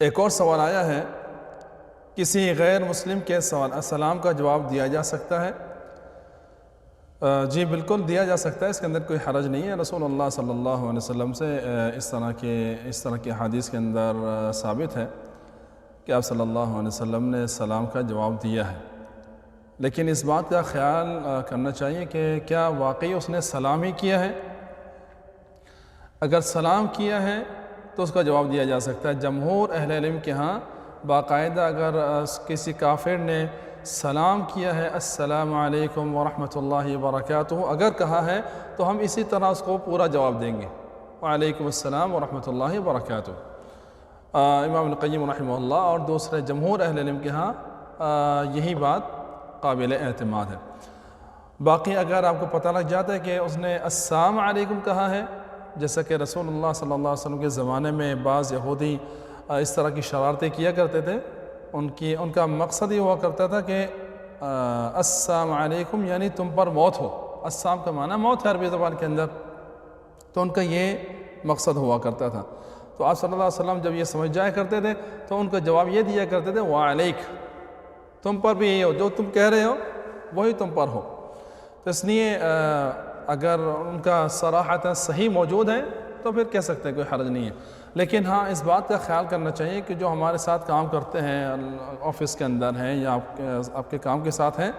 ایک اور سوال آیا ہے، کسی غیر مسلم کے سلام کا جواب دیا جا سکتا ہے؟ جی بالکل دیا جا سکتا ہے، اس کے اندر کوئی حرج نہیں ہے۔ رسول اللہ صلی اللہ علیہ وسلم سے اس طرح کے حدیث کے اندر ثابت ہے کہ آپ صلی اللہ علیہ وسلم نے سلام کا جواب دیا ہے، لیکن اس بات کا خیال کرنا چاہیے کہ کیا واقعی اس نے سلام ہی کیا ہے؟ اگر سلام کیا ہے تو اس کا جواب دیا جا سکتا ہے۔ جمہور اہل علم کے ہاں باقاعدہ اگر کسی کافر نے سلام کیا ہے السلام علیکم ورحمۃ اللہ وبرکاتہ اگر کہا ہے تو ہم اسی طرح اس کو پورا جواب دیں گے، وعلیکم السلام ورحمۃ اللہ وبرکاتہ۔ امام ابن القیم رحمہ اللہ اور دوسرے جمہور اہل علم کے ہاں یہی بات قابل اعتماد ہے۔ باقی اگر آپ کو پتہ لگ جاتا ہے کہ اس نے السلام علیکم کہا ہے، جیسا کہ رسول اللہ صلی اللہ علیہ وسلم کے زمانے میں بعض یہودی اس طرح کی شرارتیں کیا کرتے تھے، ان کا مقصد یہ ہوا کرتا تھا کہ السلام علیکم یعنی تم پر موت ہو، السلام کا معنی موت ہے عربی زبان کے اندر، تو ان کا یہ مقصد ہوا کرتا تھا۔ تو آپ صلی اللہ علیہ وسلم جب یہ سمجھ جایا کرتے تھے تو ان کا جواب یہ دیا کرتے تھے وعلیک، تم پر بھی یہ ہو، جو تم کہہ رہے ہو وہی تم پر ہو۔ تو اس لیے اگر ان کا صراحتاً صحیح موجود ہے تو پھر کہہ سکتے ہیں، کوئی حرج نہیں ہے۔ لیکن ہاں اس بات کا خیال کرنا چاہیے کہ جو ہمارے ساتھ کام کرتے ہیں، آفس کے اندر ہیں یا آپ کے کام کے ساتھ ہیں،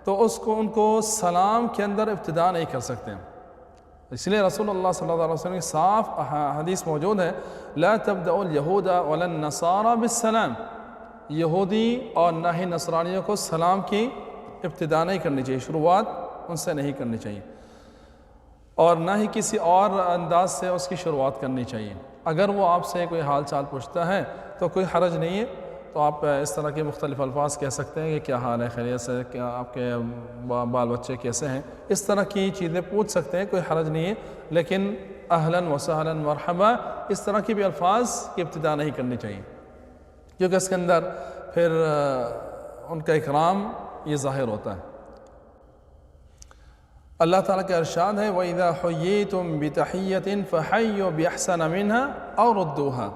تو ان کو سلام کے اندر ابتدا نہیں کر سکتے۔ اس لیے رسول اللہ صلی اللہ علیہ وسلم کی صاف حدیث موجود ہے لا تبدأ اليہود ولا النصارى بالسلام، یہودی اور نہ ہی نصرانیوں کو سلام کی ابتدا نہیں کرنی چاہیے، شروعات ان سے نہیں کرنی چاہیے، اور نہ ہی کسی اور انداز سے اس کی شروعات کرنی چاہیے۔ اگر وہ آپ سے کوئی حال چال پوچھتا ہے تو کوئی حرج نہیں ہے، تو آپ اس طرح کے مختلف الفاظ کہہ سکتے ہیں کہ کیا حال ہے، خیریت سے، کیا آپ کے بال بچے کیسے ہیں، اس طرح کی چیزیں پوچھ سکتے ہیں، کوئی حرج نہیں ہے۔ لیکن اہلاً و سہلاً مرحبا اس طرح کی بھی الفاظ کی ابتدا نہیں کرنی چاہیے، کیونکہ اس کے اندر پھر ان کا اکرام یہ ظاہر ہوتا ہے۔ اللہ تعالیٰ کا ارشاد ہے وَإِذَا حُيِّيتُم بِتَحِيَّةٍ فَحَيُّوا بِأَحْسَنَ مِنْهَا أَوْ رُدُّوهَا۔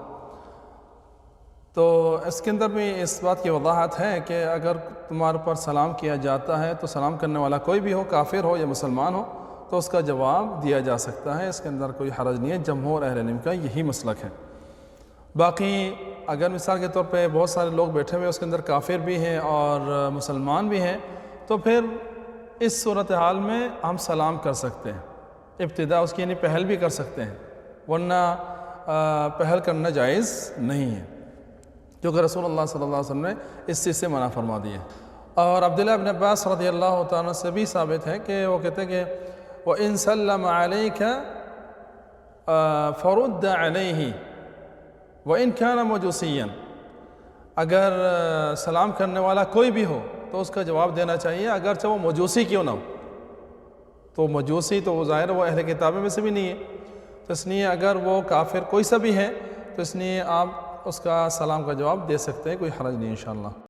تو اس کے اندر بھی اس بات کی وضاحت ہے کہ اگر تمہارے پر سلام کیا جاتا ہے تو سلام کرنے والا کوئی بھی ہو، کافر ہو یا مسلمان ہو، تو اس کا جواب دیا جا سکتا ہے، اس کے اندر کوئی حرج نہیں ہے۔ جمہور اہل علم کا یہی مسلک ہے۔ باقی اگر مثال کے طور پہ بہت سارے لوگ بیٹھے ہوئے اس کے اندر کافر بھی ہیں اور مسلمان بھی ہیں، تو پھر اس صورتحال میں ہم سلام کر سکتے ہیں، ابتدا اس کی یعنی پہل بھی کر سکتے ہیں، ورنہ پہل کرنا جائز نہیں ہے، کیونکہ رسول اللہ صلی اللہ علیہ وسلم نے اس چیز سے منع فرما دی ہے۔ اور عبداللہ ابن عباس رضی اللہ تعالیٰ سے بھی ثابت ہے کہ وہ کہتے ہیں کہ وَإِن سَلَّمَ عَلَيْكَ فَرُدَّ عَلَيْهِ وَإِن كَانَ مَجُوسِيًّا، اگر سلام کرنے والا کوئی بھی ہو تو اس کا جواب دینا چاہیے، اگرچہ وہ مجوسی کیوں نہ ہو۔ تو مجوسی تو وہ ظاہر وہ اہل کتابیں میں سے بھی نہیں ہے، تو اس لیے اگر وہ کافر کوئی سا بھی ہے تو اس لیے آپ اس کا سلام کا جواب دے سکتے ہیں، کوئی حرج نہیں انشاءاللہ۔